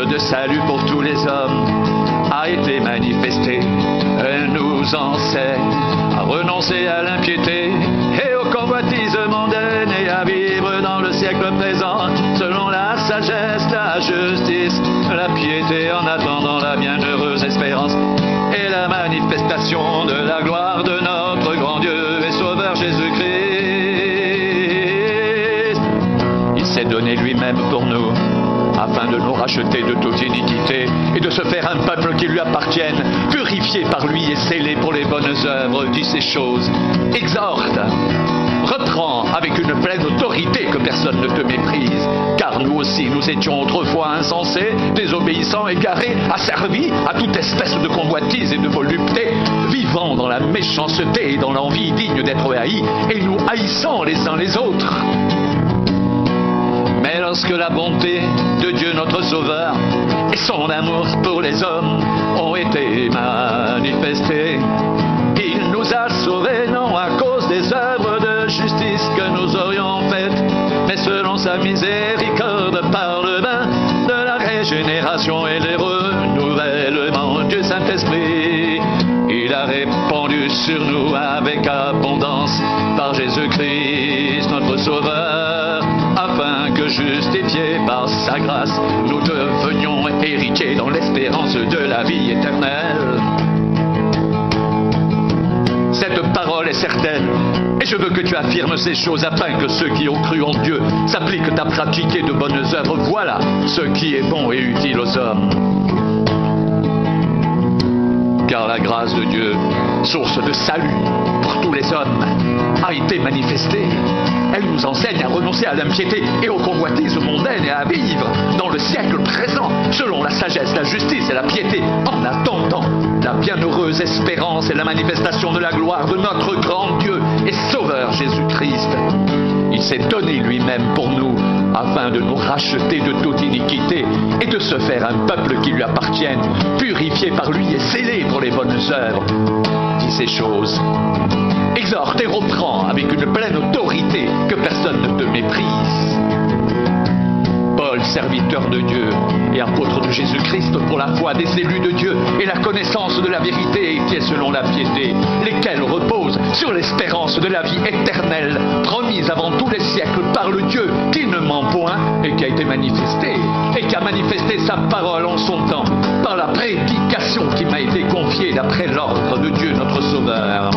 de salut pour tous les hommes a été manifestée. Elle nous enseigne à renoncer à l'impiété et aux convoitises mondaines et à vivre dans le siècle présent selon la sagesse, la justice, la piété, en attendant la bienheureuse espérance et la manifestation de la gloire de notre grand Dieu et Sauveur Jésus-Christ. Il s'est donné lui-même pour nous, afin de nous racheter de toute iniquité et de se faire un peuple qui lui appartienne, purifié par lui et scellé pour les bonnes œuvres. Dis ces choses, exhorte, reprends avec une pleine autorité que personne ne te méprise, car nous aussi nous étions autrefois insensés, désobéissants, égarés, asservis à toute espèce de convoitise et de volupté, vivant dans la méchanceté et dans l'envie digne d'être haïs, et nous haïssant les uns les autres. Mais lorsque la bonté de Dieu notre Sauveur et son amour pour les hommes ont été manifestés, il nous a sauvés non à cause des œuvres de justice que nous aurions faites, mais selon sa miséricorde par le bain de la régénération et le renouvellement du Saint-Esprit. Il a répandu sur nous avec abondance par Jésus-Christ notre Sauveur, afin que justifiés par sa grâce, nous devenions héritiers dans l'espérance de la vie éternelle. Cette parole est certaine, et je veux que tu affirmes ces choses afin que ceux qui ont cru en Dieu s'appliquent à pratiquer de bonnes œuvres. Voilà ce qui est bon et utile aux hommes. Car la grâce de Dieu, source de salut pour tous les hommes, a été manifestée. Elle nous enseigne à renoncer à l'impiété et aux convoitises mondaines et à vivre dans le siècle présent selon la sagesse, la justice et la piété, en attendant la bienheureuse espérance et la manifestation de la gloire de notre grand Dieu et Sauveur Jésus-Christ. Il s'est donné lui-même pour nous, afin de nous racheter de toute iniquité et de se faire un peuple qui lui appartienne, purifié par lui et scellé pour les bonnes œuvres. Dis ces choses, exhorte et reprends avec une pleine autorité, que personne ne te méprise. Paul, serviteur de Dieu et apôtre de Jésus-Christ pour la foi des élus de Dieu et la connaissance de la vérité qui est selon la piété, lesquels reposent sur l'espérance de la vie éternelle, promise avant tous les siècles par le Dieu qui ne ment point et qui a été manifesté, et qui a manifesté sa parole en son temps, par la prédication qui m'a été confiée d'après l'ordre de Dieu notre Sauveur.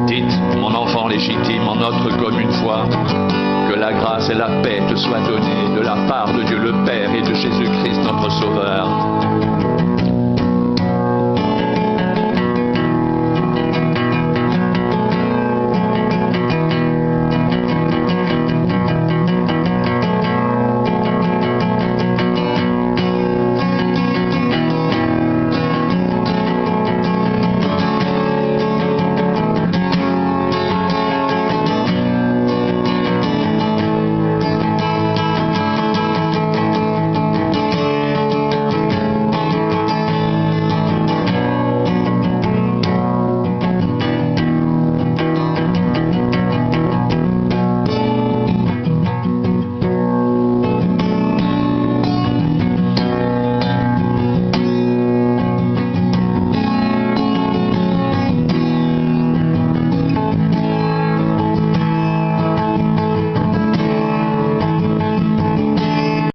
Dites, mon enfant légitime, en notre commune foi, que la grâce et la paix te soient données de la part de Dieu le Père et de Jésus-Christ notre Sauveur.